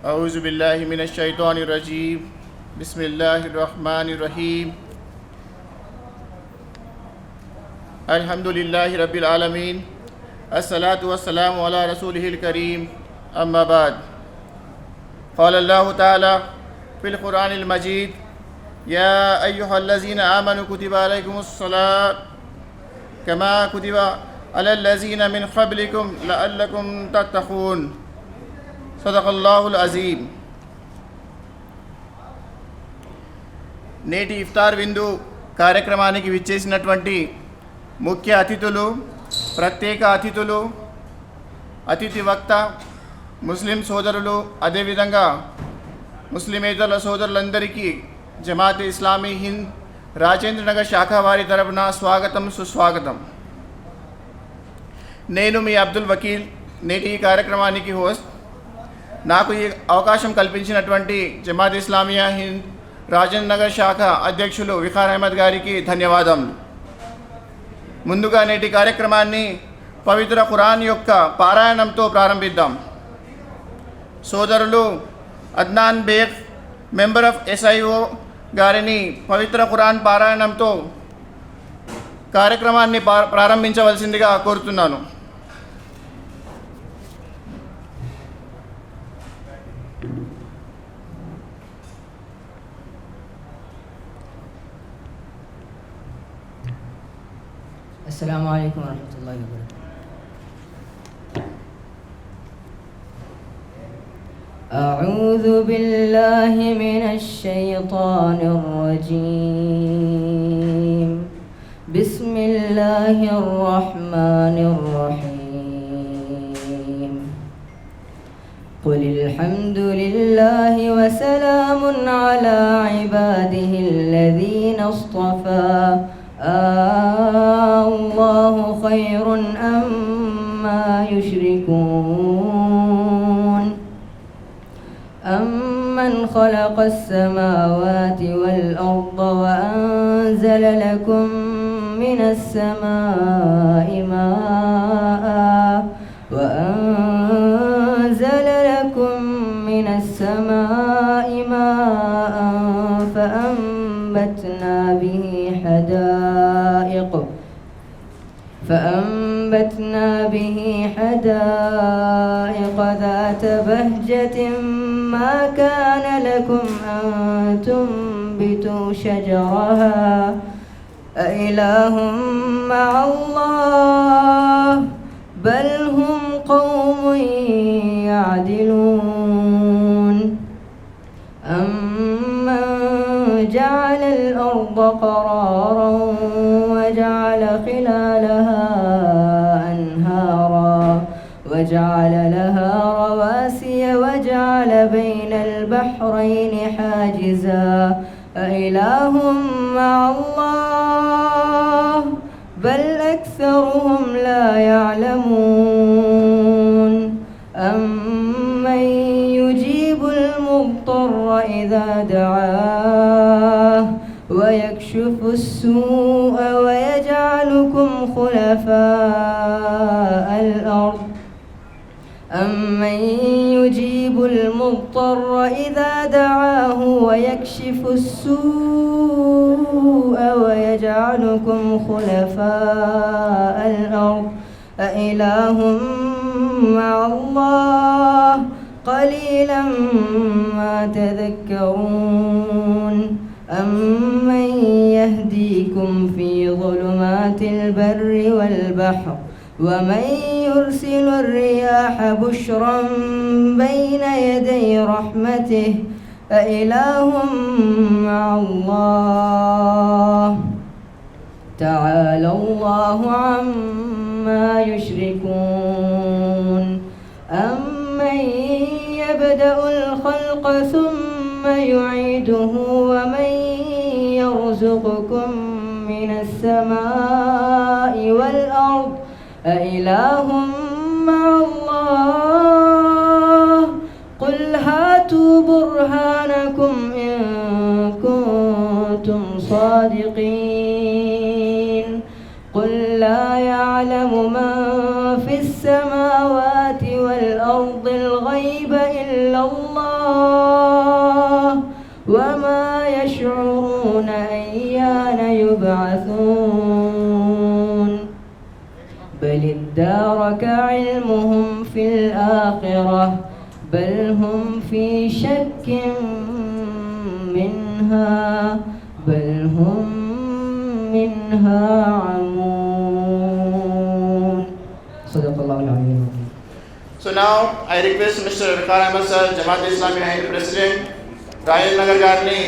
أعوذ بالله من الشيطان الرجيم بسم الله الرحمن الرحيم الحمد لله رب العالمين الصلاة والسلام على رسوله الكريم أما بعد قال الله تعالى في القرآن المجيد يا أيها الذين آمنوا كتب عليكم الصلاة كما كتب على الذين من قبلكم لعلكم تتقون صدق الله العظيم. నేటి ఇఫ్తార్ విందు కార్యక్రమానికి విచ్చేసినటువంటి ముఖ్య అతిథులు, ప్రత్యేక అతిథులు, అతిథి వక్త, ముస్లిం సోదరులు, అదేవిధంగా ముస్లిమేతరుల సోదరులందరికీ జమాత్ ఇస్లామీ హింద్ రాజేంద్రనగర్ శాఖ వారి తరపున స్వాగతం, సుస్వాగతం. నేను మీ అబ్దుల్ వకీల్, నేటి ఈ కార్యక్రమానికి హోస్ట్. నాకు ఈ అవకాశం కల్పించినటువంటి జమాత్ ఇస్లామియా హింద్ రాజేంద్ర నగర్ శాఖ అధ్యక్షులు విఖార్ అహ్మద్ గారికి ధన్యవాదములు. ముందుగా నేటి కార్యక్రమాన్ని పవిత్ర ఖురాన్ యొక్క పారాయణంతో ప్రారంభిద్దాం. సోదరులు Adnan Baig, member of SIO గారిని పవిత్ర ఖురాన్ పారాయణంతో కార్యక్రమాన్ని ప్రారంభించవలసిందిగా కోరుతున్నాను. السلام عليكم ورحمة الله وبركاته. أعوذ بالله من الشيطان الرجيم. بسم الله الرحمن الرحيم. قل الحمد لله وسلام على عباده الذين اصطفى الله خير أما يشركون. أمن خلق السماوات والأرض وأنزل لكم من السماء ماء فأنبتنا به حدائق ذات بهجة ما كان لكم أن تنبتوا شجرها أإله مع الله بل هم قوم يعدلون. أمن جعل الأرض قرارا وجعل خلالها أنهارا وجعل لها رواسي وجعل بين البحرين حاجزا أإله مع الله بل أكثرهم لا يعلمون. أمن يجيب المضطر إذا دعاه ويكشف السوء ويجعلكم خلفاء الأرض. أمن يجيب المضطر إذا دعاه ويكشف السوء ويجعلكم خلفاء الأرض أإله مع الله قليلا ما تذكرون. أمن يهديكم في ظلمات البر والبحر ومن يرسل الرياح بشرا بين يدي رحمته أإله مع الله تعالى الله عما يشركون. أمن يبدأ الخلق ثم يعيده ومن يرزقكم من السماء والأرض أإله مع الله قل هاتوا برهانكم إن كنتم صادقين. قل لا يعلم من في السماوات والأرض الأرض الغيب إلا الله وما يشعرون أيان يبعثون بل ادارك علمهم في الآخرة بل هم في شك منها بل هم منها عمون صدق الله العظيم. So now I request Mr. Viqar Ahmed sir, Jamaat Islami Hind President, Rajan Nagar గారిని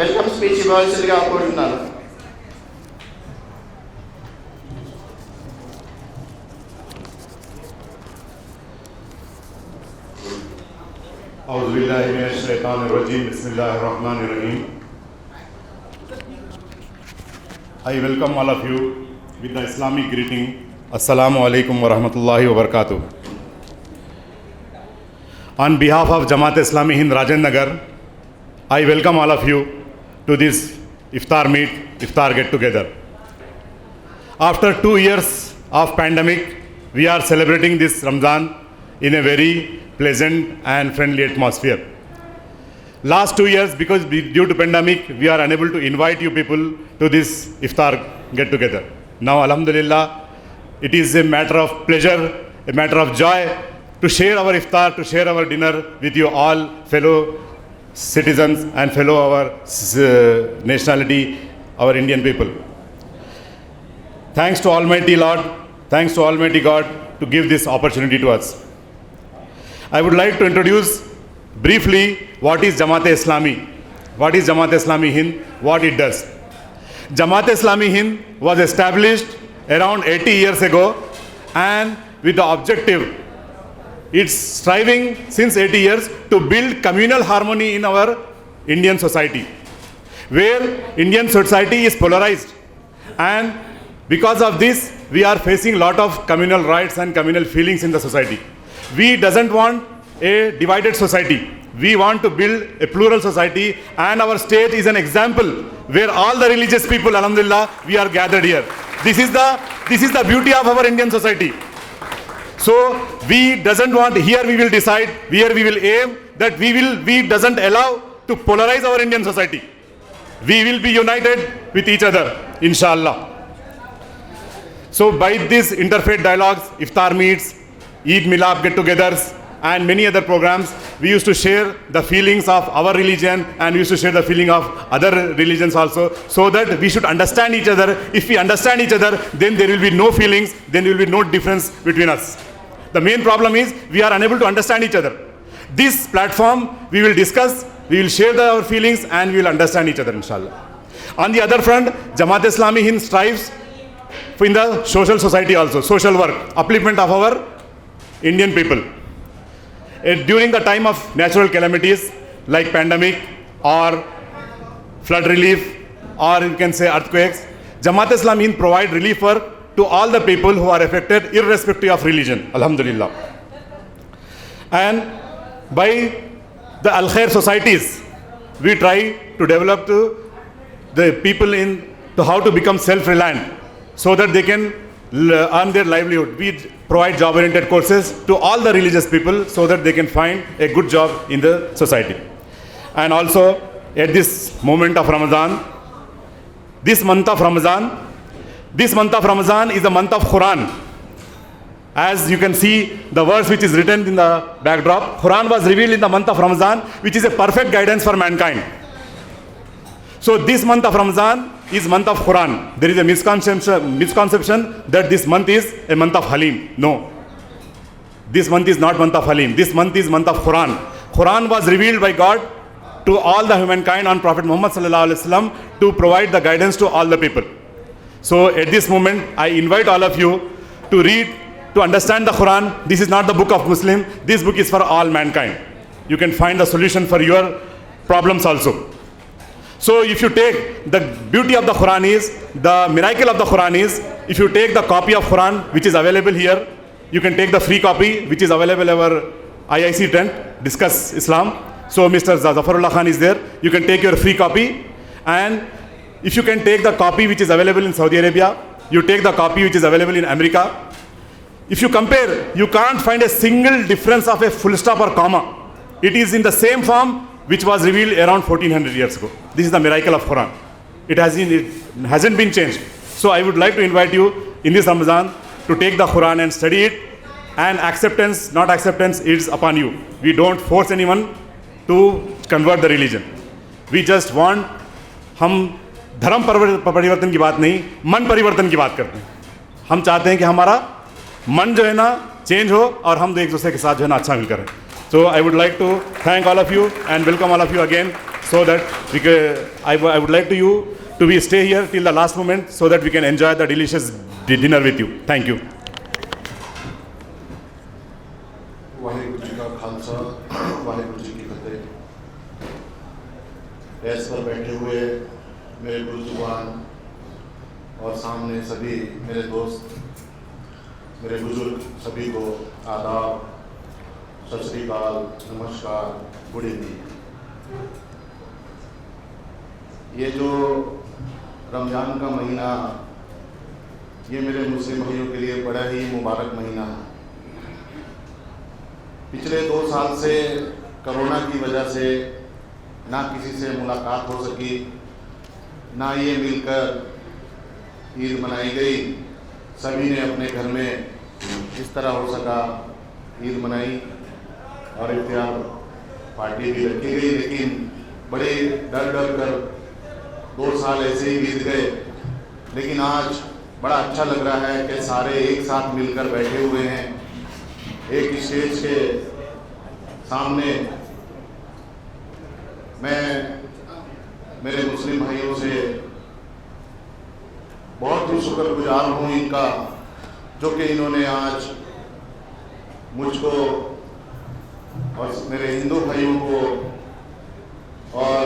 వెల్కమ్ స్పీచ్ ఇవ్వాల్సిందిగా కోరుతున్నారు. أعوذ بالله من الشيطان الرجيم. بسم الله الرحمن الرحيم. I welcome all of you with the Islamic greeting. Assalamu alaikum wa rahmatullahi wa barakatuh. On behalf of Jamaat Islami Hind Rajan Nagar, I welcome all of you to this iftar meet, iftar get together. After 2 years of pandemic, we are celebrating this Ramzan in a very pleasant and friendly atmosphere. Last 2 years, because due to pandemic, we are unable to invite you people to this iftar get together. Now, alhamdulillah, it is a matter of pleasure, a matter of joy to share our iftar, to share our dinner with you all fellow citizens and fellow our nationality, our Indian people. Thanks to Almighty Lord, thanks to Almighty God to give this opportunity to us. I would like to introduce briefly what is Jamaat Islami. What is Jamaat Islami Hind? What it does. Jamaat Islami Hind was established around 80 years ago, and with the objective, it's striving since 80 years to build communal harmony in our Indian society, where Indian society is polarized, and because of this, we are facing a lot of communal rights and communal feelings in the society. We doesn't want a divided society. We want to build a plural society, and our state is an example where all the religious people, alhamdulillah, we are gathered here. This is the beauty of our Indian society. So we doesn't want, here we will decide, here we will aim that we doesn't allow to polarize our Indian society. We will be united with each other, inshallah. So by these interfaith dialogues, iftar meets, Eid Milab get-togethers, and many other programs, we used to share the feelings of our religion, and we used to share the feeling of other religions also, so that we should understand each other. If we understand each other, then there will be no feelings, then there will be no difference between us. The main problem is we are unable to understand each other. This platform, we will discuss, we will share our feelings, and we will understand each other, inshallah. On the other front, Jamaat Islami Hind strives in the social society also, social work, upliftment of our Indian people. During the time of natural calamities like pandemic or flood relief, or you can say earthquakes, Jamaat Islami Hind provide relief work to all the people who are affected irrespective of religion, alhamdulillah. And by the Al Khair societies, we try to develop to the people to how to become self-reliant so that they can earn their livelihood. We provide job-oriented courses to all the religious people so that they can find a good job in the society. And also at this moment of Ramadan, this month of Ramadan is the month of Quran. As you can see the verse which is written in the backdrop, Quran was revealed in the month of Ramadan, which is a perfect guidance for mankind. So this month of Ramadan is month of Quran. There is a misconception that this month is a month of Halim. No. This month is not month of Halim. This month is month of Quran. Quran was revealed by God to all the humankind on Prophet Muhammad sallallahu alaihi wasallam to provide the guidance to all the people. So at this moment, I invite all of you to read, to understand the Quran. This is not the book of Muslim. This book is for all mankind. You can find the solution for your problems also. So if you take the beauty of the Quran is, the miracle of the Quran is, if you take the copy of Quran which is available here, you can take the free copy which is available at our IIC tent, Discuss Islam. So Mr. Zafarullah Khan is there. You can take your free copy, and if you can take the copy which is available in Saudi Arabia, you take the copy which is available in America, If you compare, you can't find a single difference of a full stop or comma. It is in the same form which was revealed around 1400 years ago. This is the miracle of Quran. It hasn't been changed. So I would like to invite you in this Ramadan to take the Quran and study it. And acceptance, not acceptance, is upon you. We don't force anyone to convert the religion. We just want, हम धर्म परिवर्तन की बात नहीं, मन परिवर्तन की बात करते हैं. हम चाहते हैं कि हमारा मन जो है ना चेंज हो और हम एक दूसरे के साथ जो है ना अच्छा मिलकर है. So I would like to thank all of you and welcome all of you again, so that I would like you to stay here till the last moment so that we can enjoy the delicious dinner with you. Thank you. Waheguru ji का खालसा, वाहिगुरु जी की फतेह. Dash पर बैठे हुए मेरे बुजुर्गान और सामने सभी मेरे दोस्त, मेरे बुजुर्ग, सभी को आदाब, सत श्री अकाल, नमस्कार, गुड इवनिंग. ये जो रमज़ान का महीना, ये मेरे मुस्लिम भाइयों के लिए बड़ा ही मुबारक महीना है. पिछले 2 साल से कोरोना की वजह से ना किसी से मुलाकात हो सकी, ना ये मिलकर ईद मनाई गई. सभी ने अपने घर में जिस तरह हो सका ईद मनाई और इफ्तार पार्टी भी रखी गई. लेकिन बड़े डर कर 2 साल ऐसे ही बीत गए. लेकिन आज बड़ा अच्छा लग रहा है कि सारे एक साथ मिलकर बैठे हुए हैं एक स्टेज के सामने. मैं मेरे मुस्लिम भाइयों से बहुत ही शुक्रगुजार हूँ इनका, जो कि इन्होंने आज मुझको और मेरे हिंदू भाइयों को और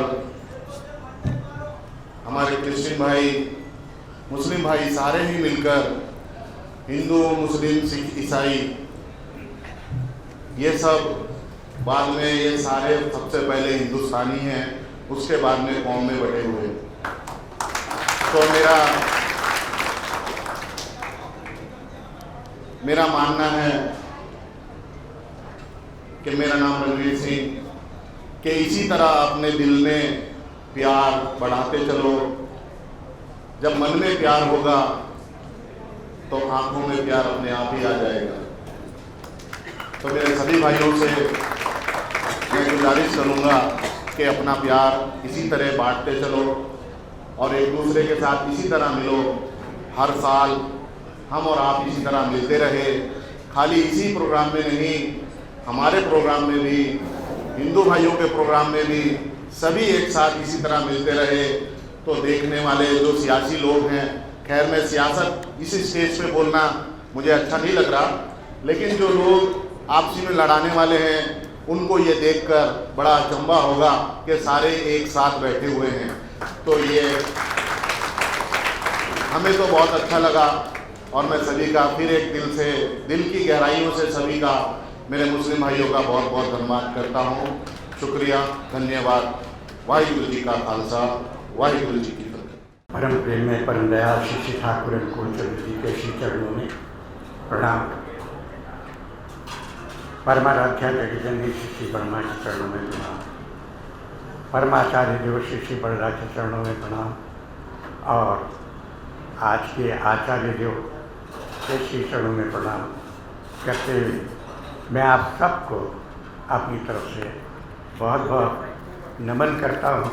हमारे क्रिश्चियन भाई, मुस्लिम भाई सारे ही मिलकर, हिंदू, मुस्लिम, सिख, ईसाई, ये सब बाद में, ये सारे सबसे पहले हिंदुस्तानी हैं, उसके बाद में कौम में बटे हुए. तो मेरा मानना है कि मेरा नाम रणवीर सिंह, कि इसी तरह अपने दिल में प्यार बढ़ाते चलो. जब मन में प्यार होगा तो आंखों में प्यार अपने आप ही आ जाएगा. तो मेरे सभी भाइयों से मैं गुजारिश करूंगा कि अपना प्यार इसी तरह बांटते चलो और एक दूसरे के साथ इसी तरह मिलो. हर साल हम और आप इसी तरह मिलते रहे. खाली इसी प्रोग्राम में नहीं, हमारे प्रोग्राम में भी, हिंदू भाइयों के प्रोग्राम में भी सभी एक साथ इसी तरह मिलते रहे. तो देखने वाले जो सियासी लोग हैं, खैर मैं सियासत इस स्टेज पे बोलना मुझे अच्छा नहीं लग रहा, लेकिन जो लोग आपसी में लड़ाने वाले हैं उनको ये देखकर बड़ा अचंभा होगा कि सारे एक साथ बैठे हुए हैं. तो ये हमें तो बहुत अच्छा लगा और मैं सभी का फिर एक दिल की गहराइयों से सभी का, मेरे मुस्लिम भाइयों का बहुत बहुत धन्यवाद करता हूँ. शुक्रिया, धन्यवाद. वाहिगुरु जी का खालसा, वाहिगुरु जी की फतेह. परम प्रेम में परम दयाल श्री ठाकुर अनुकूल चंद्र जी के श्री चरणों में प्रणाम. परमाराध्या जगजननी श्री वर्मा के चरणों में प्रणाम. परमाचार्य देव श्री बलराज के चरणों में प्रणाम. और आज के आचार्य देव के श्री चरणों में प्रणाम करते हुए मैं आप सबको अपनी तरफ से बहुत बहुत नमन करता हूँ.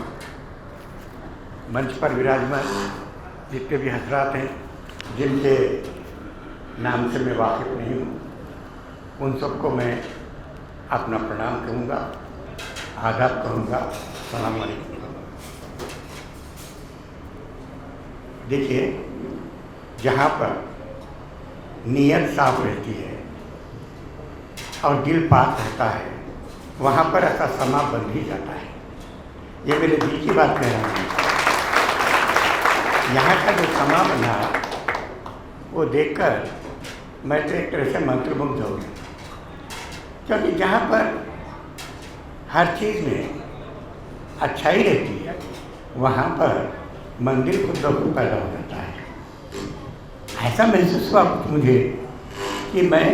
मंच पर विराजमान जितने भी हजरात हैं, जिनके नाम से मैं वाकिफ़ नहीं हूँ, उन सबको मैं अपना प्रणाम कहूँगा, आदाब कहूँगा, सलाम अलैकुम. देखिए, जहाँ पर नीयत साफ रहती है और दिल पाक रहता है, वहाँ पर ऐसा समा बन ही जाता है. ये मेरे दिल की बात कह रहा हूँ. यहाँ का जो समा बना वो देखकर मैं तो एक तरह से मंत्रमुग्ध हो गया, क्योंकि जहाँ पर हर चीज़ में अच्छाई रहती है, वहाँ पर मंदिर खुद ब खुद पैदा हो जाता है. ऐसा महसूस हुआ मुझे कि मैं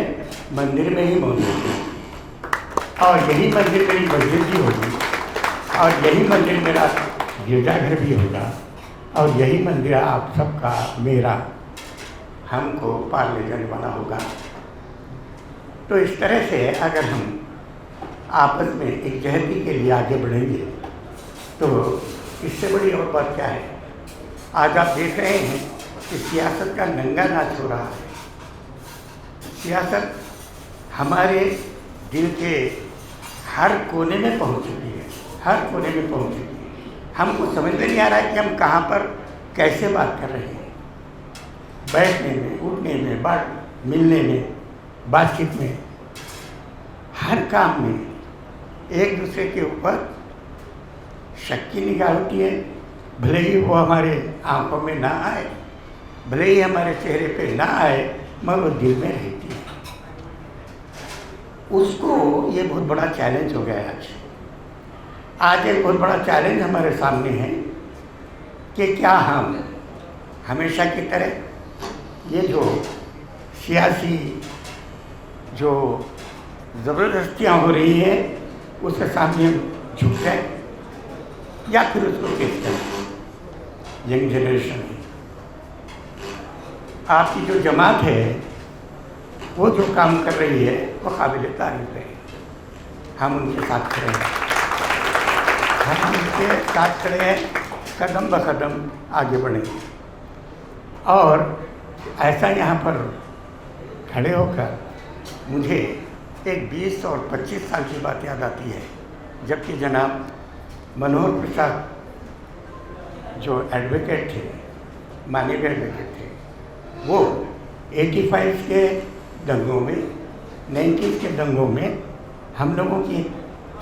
मंदिर में ही मौजूद हूँ और यही मंदिर मेरी मस्जिद भी होगी और यही मंदिर मेरा गिरजाघर भी होगा और यही मंदिर आप सबका मेरा हमको पार ले जाने वाला होगा। तो इस तरह से अगर हम आपस में एक जहती के लिए आगे बढ़ेंगे तो इससे बड़ी और बात क्या है। आज आप देख रहे हैं कि सियासत का नंगा नाच हो रहा है। सियासत हमारे दिल के हर कोने में पहुंच चुकी है, हर कोने में पहुंच चुकी है। हमको समझ में नहीं आ रहा है कि हम कहाँ पर कैसे बात कर रहे हैं। बैठने में, उठने में, मिलने में, बातचीत में, हर काम में एक दूसरे के ऊपर शक की निगाह होती है। भले ही वो हमारे आंखों में ना आए, भले ही हमारे चेहरे पे ना आए, मगर वो दिल में रहती है। उसको ये बहुत बड़ा चैलेंज हो गया है आज एक बहुत बड़ा चैलेंज हमारे सामने है कि क्या हम हमेशा की तरह ये जो सियासी जो ज़बरदस्तियाँ हो रही हैं उसके सामने हम झुक जाए या फिर उसको फेस करें। यंग जनरेशन आपकी जो जमात है वो जो काम कर रही है वो काबिल तारीफ है। हम उनके साथ खड़े हैं, हम उनके साथ खड़े हैं, कदम ब कदम आगे बढ़ेंगे। और ऐसा यहाँ पर खड़े होकर मुझे एक 20 और 25 साल की बात याद आती है, जबकि जनाब मनोहर प्रसाद जो एडवोकेट थे, माननीय एडवोकेट थे, वो 85 के दंगों में, 90s के दंगों में हम लोगों की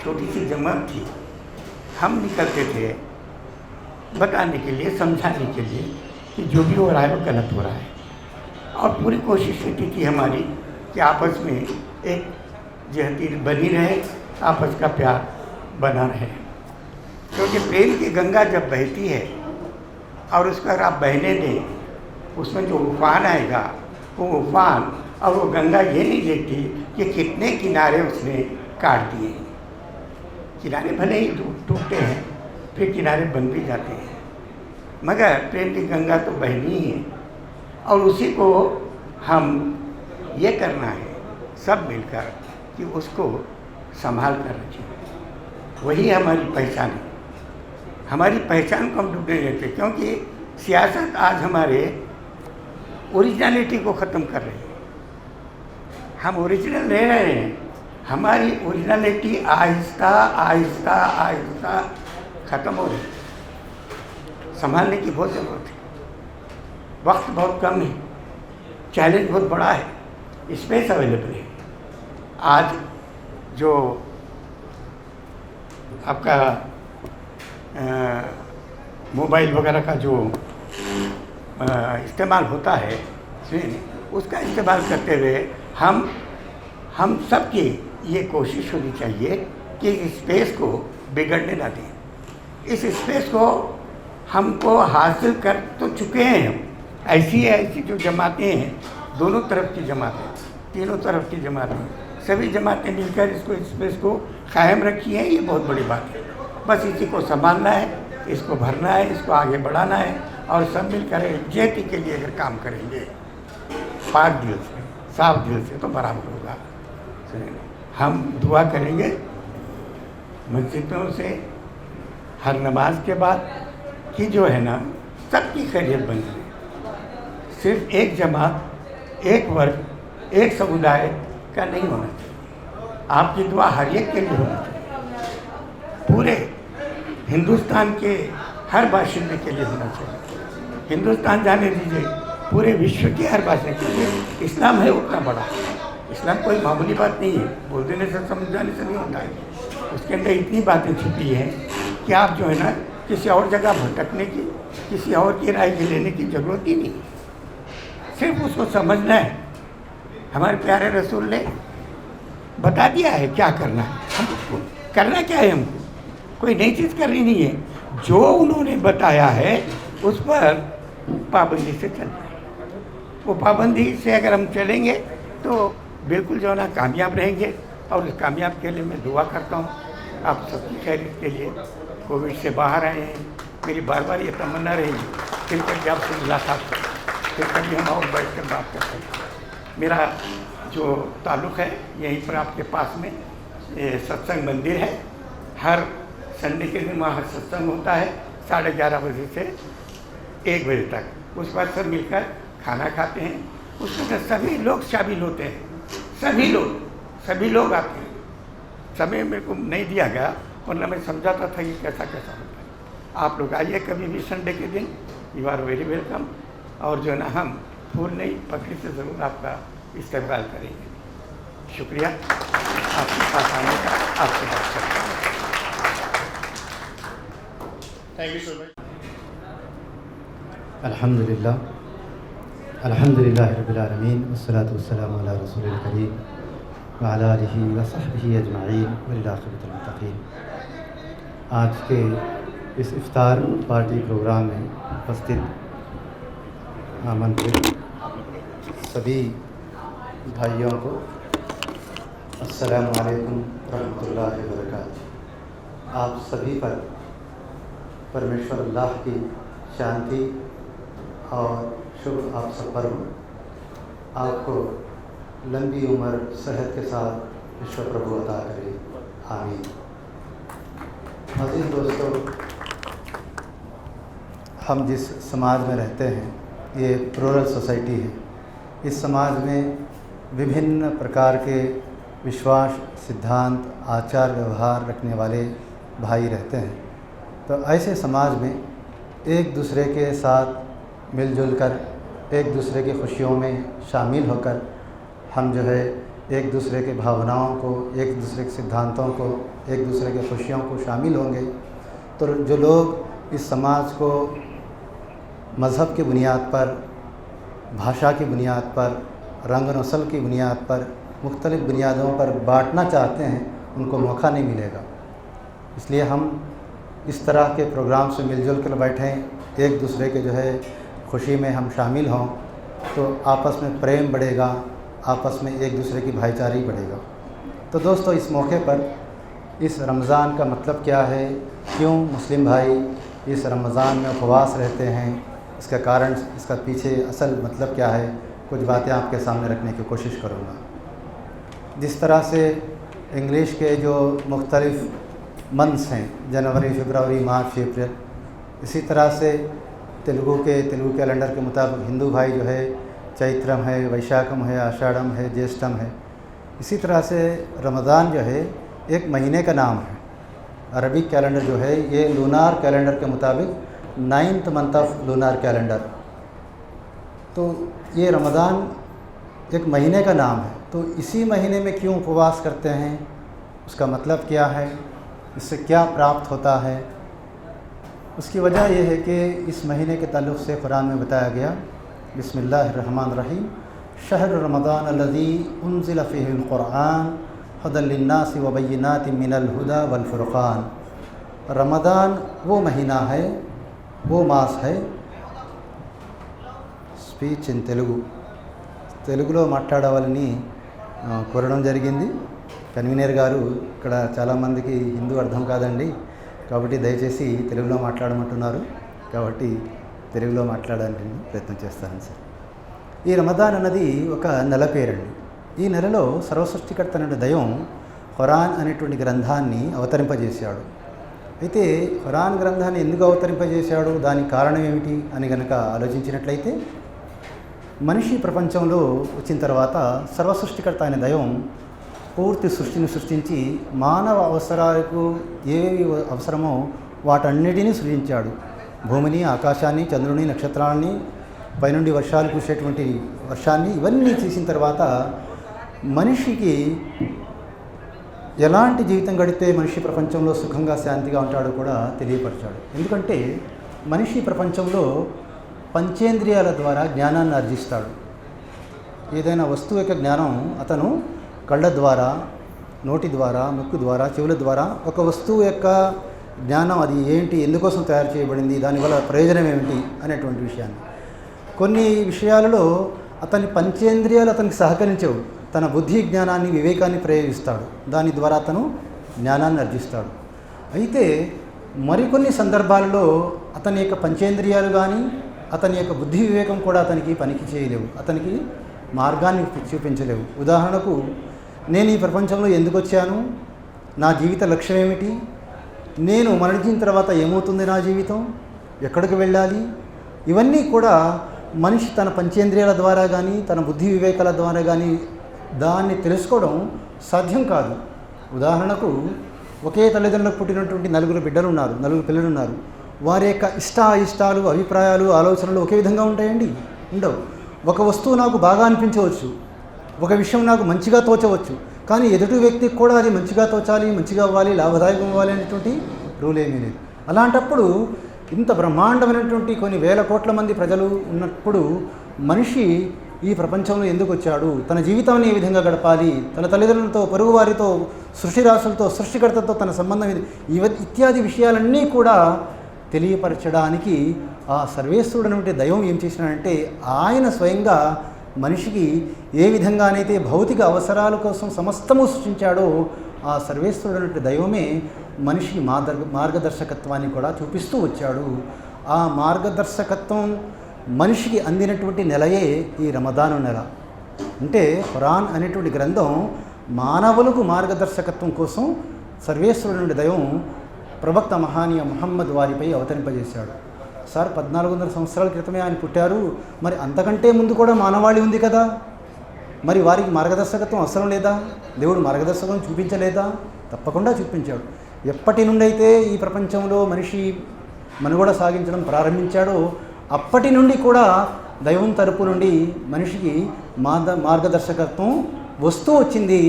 छोटी सी जमात थी। हम निकलते थे बताने के लिए, समझाने के लिए कि जो भी हो रहा है वो गलत हो रहा है। और पूरी कोशिश रहती थी हमारी कि आपस में एक जहती बनी रहे, आपस का प्यार बना रहे। क्योंकि प्रेम की गंगा जब बहती है और उसका अगर आप बहने दें, उसमें जो उफान आएगा वो उफान और वो गंगा ये नहीं देखती कि कितने किनारे उसने काट दिए हैं। किनारे भले ही टूटते हैं, फिर किनारे बन भी जाते हैं, मगर प्रेम की गंगा तो बहनी ही है। और उसी को हम ये करना है सब मिलकर कि उसको संभाल कर रखें। वही हमारी पहचान है। हमारी पहचान को हम डूबने देते, क्योंकि सियासत आज हमारे ओरिजिनलिटी को ख़त्म कर रही है। हम ओरिजिनल रह रहे हैं, हमारी ओरिजिनलिटी आहिस्ता आहिस्ता आहिस्ता ख़त्म हो रही है। संभालने की बहुत ज़रूरत है। वक्त बहुत कम है, चैलेंज बहुत बड़ा है, स्पेस अवेलेबल है। आज जो आपका मोबाइल वगैरह का जो इस्तेमाल होता है, उसका इस्तेमाल करते हुए हम सब की ये कोशिश होनी चाहिए कि इस स्पेस को बिगड़ने ना दें। इस स्पेस को हमको हासिल कर तो चुके हैं हम। ऐसी जो जमातें हैं, दोनों तरफ की जमातें, तीनों तरफ की जमातें, सभी जमातें मिलकर इसको स्पेस को कायम रखी है। ये बहुत बड़ी बात है। बस इसी को संभालना है, इसको भरना है, इसको आगे बढ़ाना है और सब मिलकर एकजुटता के लिए अगर काम करेंगे पाक दिल से, साफ दिल से, तो बराबर होगा। हम दुआ करेंगे मस्जिदों से हर नमाज के बाद कि जो है ना सबकी खैरियत बन जाए। सिर्फ एक जमात, एक वर्ग, एक समुदाय का नहीं होना चाहिए। आपकी दुआ हर एक के लिए होना चाहिए। पूरे हिंदुस्तान के हर बाशिंदे के लिए होना चाहिए। हिंदुस्तान जाने दीजिए, पूरे विश्व के हर बाशिंदे के लिए। इस्लाम है उतना बड़ा, इस्लाम कोई मामूली बात नहीं है, बोल देने से समझ जाने से नहीं होता है। उसके अंदर इतनी बातें छिपी हैं कि आप जो है ना किसी और जगह भटकने की, किसी और की राय लेने की ज़रूरत ही नहीं, सिर्फ उसको समझना है। हमारे प्यारे रसूल ने बता दिया है क्या करना है, हमको करना क्या है। हमको कोई नई चीज़ करनी नहीं है, जो उन्होंने बताया है उस पर पाबंदी से चलना है। वो पाबंदी से अगर हम चलेंगे तो बिल्कुल जो है ना कामयाब रहेंगे। और इस कामयाब के लिए मैं दुआ करता हूँ आप सबकी खैरियत के लिए। कोविड से बाहर आए हैं, मेरी बार बार ये तमन्ना रहेगी फिर कभी आपसे मुलाकात करें, फिर कभी हम और बैठ कर बात करते हैं। मेरा जो ताल्लुक़ है यहीं पर आपके पास में ये सत्संग मंदिर है। हर संडे के दिन वहाँ सत्संग होता है 11:30 बजे से 1 बजे तक। उस बाद सब मिलकर खाना खाते हैं। उसमें सभी लोग शामिल होते हैं, सभी लोग आते हैं। समय मेरे को नहीं दिया गया वरना मैं समझाता था कि कैसा कैसा होता है। आप लोग आइए कभी भी संडे के दिन, यू आर वेरी वेलकम। और जो है ना हम फूल नहीं पकड़ी से ज़रूर आपका इस्तेमाल करेंगे। शुक्रिया आपके पास आने का, आपसे बात करता हूँ। Thank you so much. अल्हम्दुलिल्लाह रब्बिल आलमीन वस्सलातु वस्सलामु अला रसूलिल करीम व अला आलिहि व सहबिहि अजमईन वलिल आखिरतिल मुत्तकीन। आज के इस इफ्तार पार्टी प्रोग्राम में उपस्थित आमंत्रित सभी भाइयों को अस्सलामु अलैकुम रहमतुल्लाहि व बरकातुहू। आप सभी पर परमेश्वर अल्लाह की शांति और शुभ आप सब पर हो। आपको लंबी उम्र सेहत के साथ ईश्वर प्रभु अता करे, आमीन। अज़ीज़ दोस्तों, हम जिस समाज में रहते हैं ये प्लूरल सोसाइटी है। इस समाज में विभिन्न प्रकार के विश्वास, सिद्धांत, आचार व्यवहार रखने वाले भाई रहते हैं। तो ऐसे समाज में एक दूसरे के साथ मिलजुल कर, एक दूसरे की खुशियों में शामिल होकर हम जो है एक दूसरे के भावनाओं को, एक दूसरे के सिद्धांतों को, एक दूसरे की खुशियों को शामिल होंगे तो जो लोग इस समाज को मज़हब की बुनियाद पर, भाषा की बुनियाद पर, रंग नस्ल की बुनियाद पर, मुख्तलिफ़ बुनियादों पर बांटना चाहते हैं उनको मौका नहीं मिलेगा। इसलिए हम इस तरह के प्रोग्राम से मिलजुल कर बैठें, एक दूसरे के जो है खुशी में हम शामिल हों तो आपस में प्रेम बढ़ेगा, आपस में एक दूसरे की भाईचारी बढ़ेगा। तो दोस्तों, इस मौके पर इस रमज़ान का मतलब क्या है, क्यों मुस्लिम भाई इस रमज़ान में उपवास रहते हैं, इसका कारण, इसका पीछे असल मतलब क्या है, कुछ बातें आपके सामने रखने की कोशिश करूँगा। जिस तरह से इंग्लिश के जो मुख्तलिफ़ मंथ्स हैं, जनवरी, फरवरी, मार्च, अप्रैल, इसी तरह से तेलुगु कैलेंडर के मुताबिक हिंदू भाई जो है चैत्रम है, वैशाखम है, आषाढ़म है, ज्येष्ठम है। इसी तरह से रमज़ान जो है एक महीने का नाम है। अरबिक कैलेंडर जो है ये लूनार कैलेंडर के मुताबिक 9th month of lunar calendar. तो ये रमज़ान एक महीने का नाम है। तो इसी महीने में क्यों उपवास करते हैं, उसका मतलब क्या है, इससे क्या प्राप्त होता है। उसकी वजह यह है कि इस महीने के ताल्लुक़ से कुरान में बताया गया, बिस्मिल्लाहिर्रहमानिर्रहीम, शहर रमज़ान अल्लज़ी उन्ज़िल फ़ीहिल क़ुरआन हुदल लिन्नासि व बय्यिनातिम मिनल हुदा वल फ़ुरक़ान। रमज़ान वो महीना है, वो मास है। స్పీచ్ ఇన్ తెలుగులో మాట్లాడవాలని కోరడం జరిగింది. కన్వీనర్ గారు ఇక్కడ చాలామందికి హిందూ అర్థం కాదండి, కాబట్టి దయచేసి తెలుగులో మాట్లాడమంటున్నారు. కాబట్టి తెలుగులో మాట్లాడడానికి ప్రయత్నం చేస్తాను సార్. ఈ రమదాన్ అన్నది ఒక నెల పేరండి. ఈ నెలలో సర్వసృష్టికర్త అనే దైవం ఖురాన్ అనేటువంటి గ్రంథాన్ని అవతరింపజేశాడు. అయితే ఖురాన్ గ్రంథాన్ని ఎందుకు అవతరింపజేశాడు, దానికి కారణం ఏమిటి అని కనుక ఆలోచించినట్లయితే, మనిషి ప్రపంచంలో వచ్చిన తర్వాత సర్వసృష్టికర్త అనే దైవం పూర్తి సృష్టిని సృష్టించి మానవ అవసరాలకు ఏవి అవసరమో వాటన్నిటినీ సృజించాడు. భూమిని, ఆకాశాన్ని, చంద్రుని, నక్షత్రాలని, పైనుండి వర్షాలు కురిసేటువంటి వర్షాన్ని, ఇవన్నీ చేసిన తర్వాత మనిషికి ఎలాంటి జీవితం గడితే మనిషి ప్రపంచంలో సుఖంగా శాంతిగా ఉంటాడో కూడా తెలియపరిచాడు. ఎందుకంటే మనిషి ప్రపంచంలో పంచేంద్రియాల ద్వారా జ్ఞానాన్ని ఆర్జిస్తాడు. ఏదైనా వస్తువు యొక్క జ్ఞానం అతను కళ్ళ ద్వారా, నోటి ద్వారా, ముక్కు ద్వారా, చెవుల ద్వారా ఒక వస్తువు యొక్క జ్ఞానం, అది ఏంటి, ఎందుకోసం తయారు చేయబడింది, దానివల్ల ప్రయోజనం ఏమిటి అనేటువంటి విషయాన్ని. కొన్ని విషయాలలో అతని పంచేంద్రియాలు అతనికి సహకరించవు. తన బుద్ధి జ్ఞానాన్ని వివేకాన్ని ప్రయోగిస్తాడు. దాని ద్వారా అతను జ్ఞానాన్ని అర్జిస్తాడు. అయితే మరికొన్ని సందర్భాలలో అతని యొక్క పంచేంద్రియాలు కానీ అతని యొక్క బుద్ధి వివేకం కూడా అతనికి పనికి చేయలేవు, అతనికి మార్గాన్ని చూపించలేవు. ఉదాహరణకు, నేను ఈ ప్రపంచంలో ఎందుకు వచ్చాను, నా జీవిత లక్ష్యం ఏమిటి, నేను మరణించిన తర్వాత ఏమవుతుంది నా జీవితం, ఎక్కడికి వెళ్ళాలి, ఇవన్నీ కూడా మనిషి తన పంచేంద్రియాల ద్వారా కానీ తన బుద్ధి వివేకాల ద్వారా కానీ దాన్ని తెలుసుకోవడం సాధ్యం కాదు. ఉదాహరణకు, ఒకే తల్లిదండ్రులకు పుట్టినటువంటి నలుగురు పిల్లలు ఉన్నారు. వారి యొక్క ఇష్టాలు, అభిప్రాయాలు, ఆలోచనలు ఒకే విధంగా ఉంటాయండి? ఉండవు. ఒక వస్తువు నాకు బాగా అనిపించవచ్చు, ఒక విషయం నాకు మంచిగా తోచవచ్చు, కానీ ఎదుటి వ్యక్తికి కూడా అది మంచిగా తోచాలి, మంచిగా అవ్వాలి, లాభదాయకం అవ్వాలి అనేటువంటి రూల్ ఏమీ లేదు. అలాంటప్పుడు ఇంత బ్రహ్మాండమైనటువంటి కొన్ని వేల కోట్ల మంది ప్రజలు ఉన్నప్పుడు మనిషి ఈ ప్రపంచంలో ఎందుకు వచ్చాడు, తన జీవితాన్ని ఏ విధంగా గడపాలి, తన తల్లిదండ్రులతో, పొరుగువారితో, సృష్టిరాశులతో, సృష్టికర్తతో తన సంబంధం ఇత్యాది విషయాలన్నీ కూడా తెలియపరచడానికి ఆ సర్వేశ్వరుడు అనేటువంటి దైవం ఏం చేసినాడంటే, ఆయన స్వయంగా మనిషికి ఏ విధంగానైతే భౌతిక అవసరాల కోసం సమస్తము సృష్టించాడో ఆ సర్వేశ్వరుడు అనేటువంటి దైవమే మనిషికి మార్గదర్శకత్వాన్ని కూడా చూపిస్తూ వచ్చాడు. ఆ మార్గదర్శకత్వం మనిషికి అందినటువంటి నెలయే ఈ రమదాను నెల. అంటే ఖురాన్ అనేటువంటి గ్రంథం మానవులకు మార్గదర్శకత్వం కోసం సర్వేశ్వరుడు నుండి దైవం ప్రవక్త మహానీయ ముహమ్మద్ వారిపై అవతరింపజేశాడు. సార్ 1400 సంవత్సరాల క్రితమే ఆయన పుట్టారు, మరి అంతకంటే ముందు కూడా మానవాళి ఉంది కదా, మరి వారికి మార్గదర్శకత్వం అవసరం లేదా, దేవుడు మార్గదర్శకం చూపించలేదా? తప్పకుండా చూపించాడు. ఎప్పటి నుండి అయితే ఈ ప్రపంచంలో మనిషి మనుగడ సాగించడం ప్రారంభించాడో అప్పటి నుండి కూడా దైవం తరపు నుండి మనిషికి మార్గదర్శకత్వం వస్తూ వచ్చింది.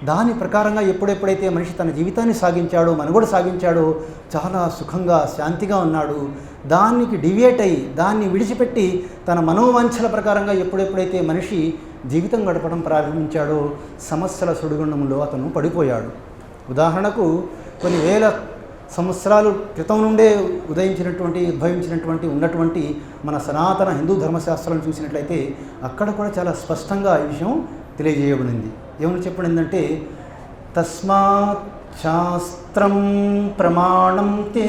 దాని ప్రకారంగా ఎప్పుడెప్పుడైతే మనిషి తన జీవితాన్ని సాగించాడో, మనుగడ సాగించాడో చాలా సుఖంగా, శాంతిగా ఉన్నాడు. దానికి డివియేట్ అయ్యి, దాన్ని విడిచిపెట్టి తన మనోవాంఛల ప్రకారంగా ఎప్పుడెప్పుడైతే మనిషి జీవితం గడపడం ప్రారంభించాడో సమస్యల సుడిగుండంలో అతను పడిపోయాడు. ఉదాహరణకు, కొన్ని వేల సంవత్సరాలు క్రితం నుండే ఉద్భవించినటువంటి ఉన్నటువంటి మన సనాతన హిందూ ధర్మశాస్త్రాలను చూసినట్లయితే అక్కడ కూడా చాలా స్పష్టంగా ఈ విషయం తెలియజేయబడింది. ఏమని చెప్పబడిందంటే, తస్మాత్ శాస్త్రం ప్రమాణం తే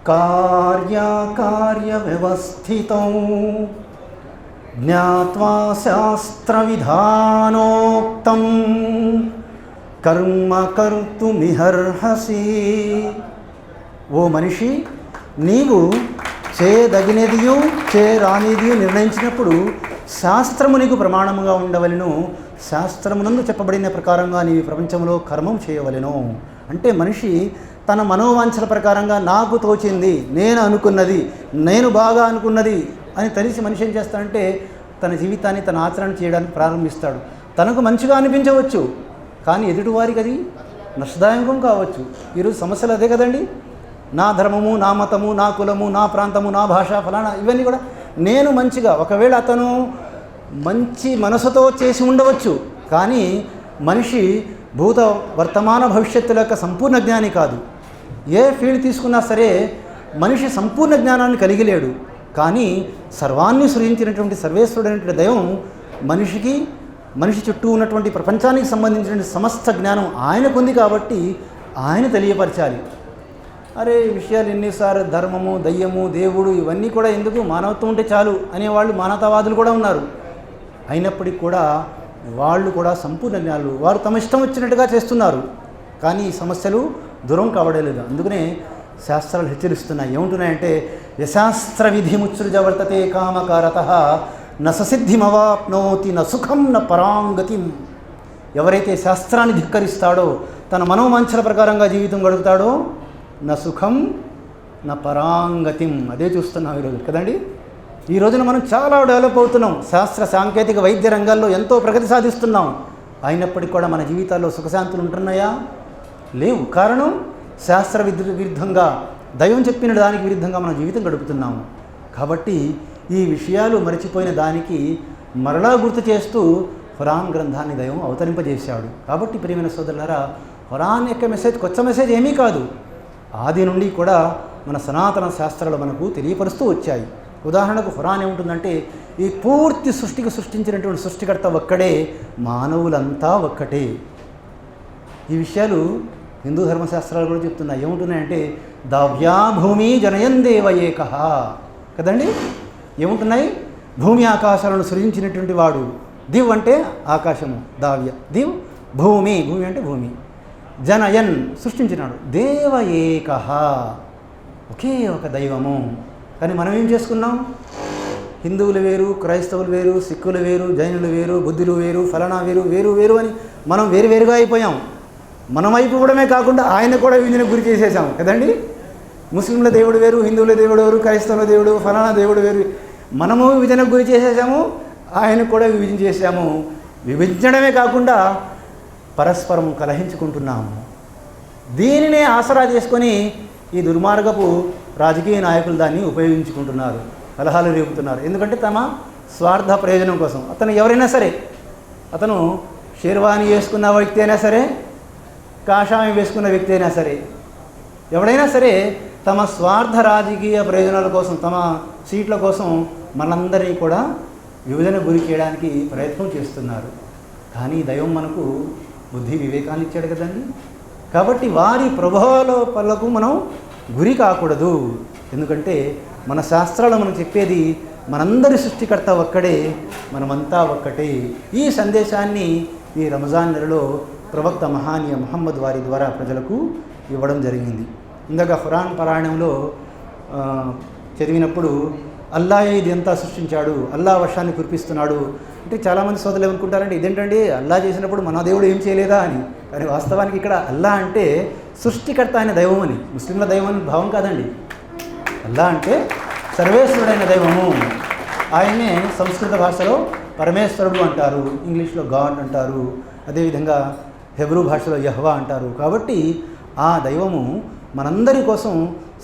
కార్య వ్యవస్థితం జ్ఞాత్వా శాస్త్ర విధానోక్తం కర్మ కర్తుమిహర్హసి. ఓ మనిషి, నీవు చేయదగినదియు చేయరానిదియు నిర్ణయించినప్పుడు శాస్త్రము నీకు ప్రమాణముగా ఉండవలెను. శాస్త్రమునందు చెప్పబడిన ప్రకారంగా నీవు ప్రపంచంలో కర్మం చేయవలెను. అంటే మనిషి తన మనోవాంఛల ప్రకారంగా నాకు తోచింది, నేను అనుకున్నది, నేను బాగా అనుకున్నది అని తెలిసి మనిషి ఏం చేస్తాడంటే తన జీవితాన్ని, తన ఆచరణ చేయడానికి ప్రారంభిస్తాడు. తనకు మంచిగా అనిపించవచ్చు, కానీ ఎదుటివారికి అది నష్టదాయకం కావచ్చు. ఈరోజు సమస్యలు అదే కదండి. నా ధర్మము, నా మతము, నా కులము, నా ప్రాంతము, నా భాష, ఫలానా, ఇవన్నీ కూడా నేను మంచిగా, ఒకవేళ అతను మంచి మనసుతో చేసి ఉండవచ్చు, కానీ మనిషి భూత వర్తమాన భవిష్యత్తుల యొక్క సంపూర్ణ జ్ఞాని కాదు. ఏ ఫీల్డ్ తీసుకున్నా సరే మనిషి సంపూర్ణ జ్ఞానాన్ని కలిగి లేడు. కానీ సర్వాన్ని సృజించినటువంటి సర్వేశ్వరుడు అనేటువంటి దైవం మనిషి చుట్టూ ఉన్నటువంటి ప్రపంచానికి సంబంధించినటువంటి సమస్త జ్ఞానం ఆయనకు ఉంది కాబట్టి ఆయన తెలియపరచాలి. అరే, ఈ విషయాలు ఎన్నిసార్లు ధర్మము, దయ్యము, దేవుడు ఇవన్నీ కూడా ఎందుకు, మానవత్వం ఉంటే చాలు అనేవాళ్ళు మానవతావాదులు కూడా ఉన్నారు. అయినప్పటికీ కూడా వాళ్ళు కూడా సంపూర్ణ జ్ఞానులు. వారు తమ ఇష్టం వచ్చినట్టుగా చేస్తున్నారు, కానీ ఈ సమస్యలు దూరం కావడలేదు. అందుకనే శాస్త్రాలు హెచ్చరిస్తున్నాయి. ఏముంటున్నాయంటే, యశాస్త్ర విధి ముత్సృజ వర్తతే కామకారత నససిద్ధిమవాప్నోతి న సుఖం న పరాంగతిం. ఎవరైతే శాస్త్రాన్ని ధిక్కరిస్తాడో, తన మనోవాంఛల ప్రకారంగా జీవితం గడుపుతాడో, న సుఖం న పరాంగతిం. అదే చూస్తున్నాం ఈరోజు కదండి. ఈ రోజున మనం చాలా డెవలప్ అవుతున్నాం, శాస్త్ర సాంకేతిక వైద్య రంగాల్లో ఎంతో ప్రగతి సాధిస్తున్నాం. అయినప్పటికీ కూడా మన జీవితాల్లో సుఖశాంతులు ఉంటున్నాయా? లేవు. కారణం, శాస్త్ర విరుద్ధంగా, దైవం చెప్పిన దానికి విరుద్ధంగా మన జీవితం గడుపుతున్నాము. కాబట్టి ఈ విషయాలు మరచిపోయిన దానికి మరలా గుర్తు చేస్తూ ఖురాన్ గ్రంథాన్ని దైవం అవతరింపజేశాడు. కాబట్టి ప్రియమైన సోదరులారా, ఖురాన్ యొక్క మెసేజ్ కొత్త మెసేజ్ ఏమీ కాదు. ఆది నుండి కూడా మన సనాతన శాస్త్రాలు మనకు తెలియపరుస్తూ వచ్చాయి. ఉదాహరణకు ఖురాన్ ఏముంటుందంటే ఈ పూర్తి సృష్టికి సృష్టించినటువంటి సృష్టికర్త ఒక్కడే, మానవులంతా ఒక్కటే. ఈ విషయాలు హిందూ ధర్మశాస్త్రాలు కూడా చెప్తున్నాయి. ఏముంటున్నాయంటే దావ్యా భూమి జనయన్ దేవ ఏకః కదండి. ఏముంటున్నాయి? భూమి ఆకాశాలను సృజించినటువంటి వాడు. దివ్ అంటే ఆకాశము, దావ్య దివ్. భూమి, భూమి అంటే భూమి. జనయన్ సృష్టించినాడు. దేవ ఏకః ఒకే ఒక దైవము. కానీ మనం ఏం చేసుకున్నాం? హిందువులు వేరు, క్రైస్తవులు వేరు, సిక్కులు వేరు, జైనులు వేరు, బుద్ధులు వేరు, ఫలానా వేరు, వేరు వేరు అని మనం వేరువేరుగా అయిపోయాం. మనం అయిపోవడమే కాకుండా ఆయన కూడా విభజనకు గురి చేసేసాం కదండి. ముస్లింల దేవుడు వేరు, హిందువుల దేవుడు వేరు, క్రైస్తవుల దేవుడు, ఫలానా దేవుడు వేరు. మనము విభజనకు గురి చేసేసాము, ఆయన కూడా విభజన చేశాము. విభజించడమే కాకుండా పరస్పరం కలహించుకుంటున్నాము. దీనినే ఆసరా చేసుకొని ఈ దుర్మార్గపు రాజకీయ నాయకులు దాన్ని ఉపయోగించుకుంటున్నారు, కలహాలు రేపుతున్నారు. ఎందుకంటే తమ స్వార్థ ప్రయోజనం కోసం. అతను ఎవరైనా సరే, అతను షేర్వాణి వేసుకున్న వ్యక్తి అయినా సరే, కాషాయం వేసుకున్న వ్యక్తి అయినా సరే, ఎవడైనా సరే తమ స్వార్థ రాజకీయ ప్రయోజనాల కోసం, తమ సీట్ల కోసం మనందరినీ కూడా విభజన గురి చేయడానికి ప్రయత్నం చేస్తున్నారు. కానీ దైవం మనకు బుద్ధి వివేకాన్ని ఇచ్చాడు కదండి. కాబట్టి వారి ప్రభావాలకు మనం గురి కాకూడదు. ఎందుకంటే మన శాస్త్రాలు మనం చెప్పేది మనందరి సృష్టికర్త ఒక్కడే, మనమంతా ఒక్కటే. ఈ సందేశాన్ని ఈ రంజాన్ నెలలో ప్రవక్త మహానీయ ముహమ్మద్ వారి ద్వారా ప్రజలకు ఇవ్వడం జరిగింది. ఇందాక ఖురాన్ పారాయణంలో చదివినప్పుడు అల్లా ఇది అంతా సృష్టించాడు, అల్లా వర్షాన్ని కురిపిస్తున్నాడు అంటే చాలామంది సోదరులు ఏమనుకుంటారంటే ఇదేంటండి అల్లా చేసినప్పుడు మన దేవుడు ఏం చేయలేదా అని. కానీ వాస్తవానికి ఇక్కడ అల్లా అంటే సృష్టికర్త అయిన దైవం అని, ముస్లింల దైవం అని భావం కాదండి. అల్లా అంటే సర్వేశ్వరుడైన దైవము. ఆయన్నే సంస్కృత భాషలో పరమేశ్వరుడు అంటారు, ఇంగ్లీష్లో గాడ్ అంటారు, అదేవిధంగా హెబ్రూ భాషలో యహ్వా అంటారు. కాబట్టి ఆ దైవము మనందరి కోసం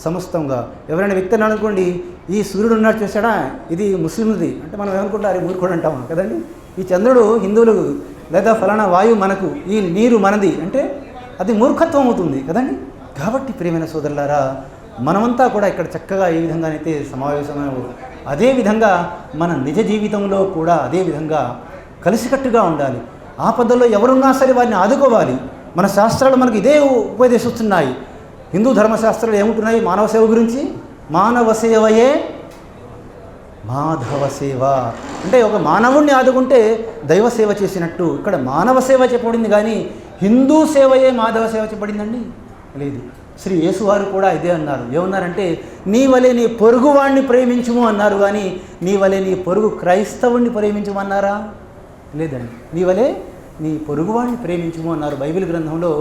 సమస్తంగా. ఎవరైనా వ్యక్తి అని అనుకోండి, ఈ సూర్యుడు ఉన్నాడు చూసాడా, ఇది ముస్లింది అంటే మనం ఏమనుకుంటారు, మూర్ఖుడు అంటాము కదండి. ఈ చంద్రుడు హిందువులు, లేదా ఫలానా వాయువు మనకు, ఈ నీరు మనది అంటే అది మూర్ఖత్వం అవుతుంది కదండి. కాబట్టి ప్రియమైన సోదరులారా, మనమంతా కూడా ఇక్కడ చక్కగా ఏ విధంగానైతే సమావేశమయ్యామో అదేవిధంగా మన నిజ జీవితంలో కూడా అదేవిధంగా కలిసికట్టుగా ఉండాలి. ఆపదల్లో ఎవరున్నా సరే వారిని ఆదుకోవాలి. మన శాస్త్రాలు మనకు ఇదే ఉపదేశిస్తున్నాయి. హిందూ ధర్మశాస్త్రాలు ఏముంటున్నాయి మానవ సేవ గురించి? మానవ సేవయే మాధవ సేవ. అంటే ఒక మానవుణ్ణి ఆదుకుంటే దైవ సేవ చేసినట్టు. ఇక్కడ మానవ సేవ చెప్పబడింది కానీ హిందూ సేవయే మాధవ సేవ చెప్పబడిందండి లేదు. శ్రీ యేసువారు కూడా ఇదే అన్నారు. ఏమన్నారంటే నీ వలె నీ పొరుగువాణ్ణి ప్రేమించుము అన్నారు, కానీ నీ వలె నీ పొరుగు క్రైస్తవుణ్ణి ప్రేమించమన్నారా? లేదండి. నీ వలె నీ పొరుగువాణ్ణి ప్రేమించుము అన్నారు. బైబిల్ గ్రంథంలో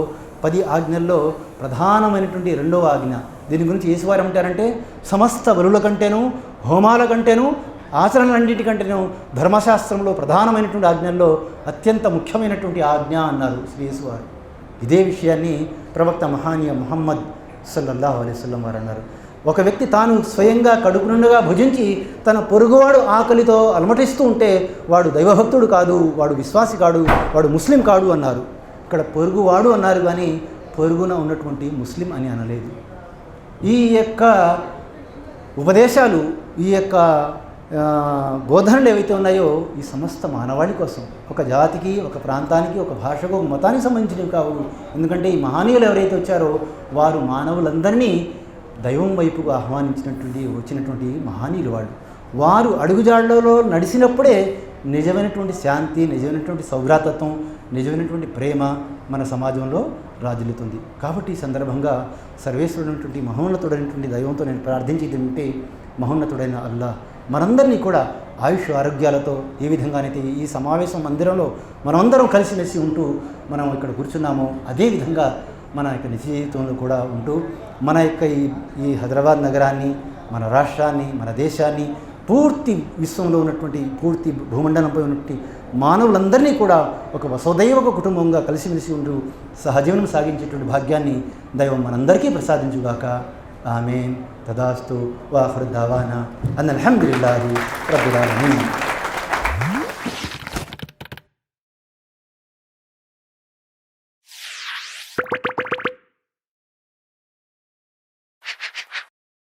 10 ఆజ్ఞల్లో ప్రధానమైనటువంటి 2వ ఆజ్ఞ. దీని గురించి యేసువారు అంటారంటే సమస్త బలుల కంటేను, హోమాల కంటేను, ఆచరణలన్నిటికంటేను ధర్మశాస్త్రంలో ప్రధానమైనటువంటి ఆజ్ఞల్లో అత్యంత ముఖ్యమైనటువంటి ఆజ్ఞ అన్నారు శ్రీ యేసువారు. ఇదే విషయాన్ని ప్రవక్త మహానీయ ముహమ్మద్ సల్లల్లాహు అలైహి వసల్లం వారు అన్నారు. ఒక వ్యక్తి తాను స్వయంగా కడుపు నిండుగా భుజించి తన పొరుగువాడు ఆకలితో అలమటిస్తూ ఉంటే వాడు దైవభక్తుడు కాదు, వాడు విశ్వాసి కాడు, వాడు ముస్లిం కాడు అన్నారు. ఇక్కడ పొరుగువాడు అన్నారు కానీ పొరుగున ఉన్నటువంటి ముస్లిం అని అనలేదు. ఈ యొక్క ఉపదేశాలు, ఈ యొక్క బోధనలు ఏవైతే ఉన్నాయో ఈ సమస్త మానవాళి కోసం, ఒక జాతికి, ఒక ప్రాంతానికి, ఒక భాషకు, ఒక మతానికి సంబంధించినవి కావు. ఎందుకంటే ఈ మహనీయులు ఎవరైతే వచ్చారో వారు మానవులందరినీ దైవం వైపుకు వచ్చినటువంటి మహనీయులు వాళ్ళు. వారు అడుగుజాడలలో నడిచినప్పుడే నిజమైనటువంటి శాంతి, నిజమైనటువంటి సౌభ్రాతత్వం, నిజమైనటువంటి ప్రేమ మన సమాజంలో రాజులుతుంది. కాబట్టి ఈ సందర్భంగా సర్వేశ్వరుడైనటువంటి మహోన్నతుడైనటువంటి దైవంతో నేను ప్రార్థించేది ఉంటే, మహోన్నతుడైన అల్లా మనందరినీ కూడా ఆయుష్ ఆరోగ్యాలతో ఏ విధంగానైతే ఈ సమావేశం మందిరంలో మనమందరం కలిసిమెలిసి ఉంటూ మనం ఇక్కడ కూర్చున్నామో అదేవిధంగా మన యొక్క నిజ జీవితంలో కూడా ఉంటూ మన యొక్క ఈ హైదరాబాద్ నగరాన్ని, మన రాష్ట్రాన్ని, మన దేశాన్ని, పూర్తి విశ్వంలో ఉన్నటువంటి పూర్తి భూమండలంపై ఉన్నటువంటి మానవులందరినీ కూడా ఒక వసుదైవ కుటుంబంగా కలిసిమెలిసి ఉంటూ సహజీవనం సాగించేటువంటి భాగ్యాన్ని దైవం మనందరికీ ప్రసాదించుగాక. ఆమేన్. తదాస్తు. వాఖిరు దావానా అనిల్ హమ్దులిల్లాహి రబ్బిల్ ఆలమీన్.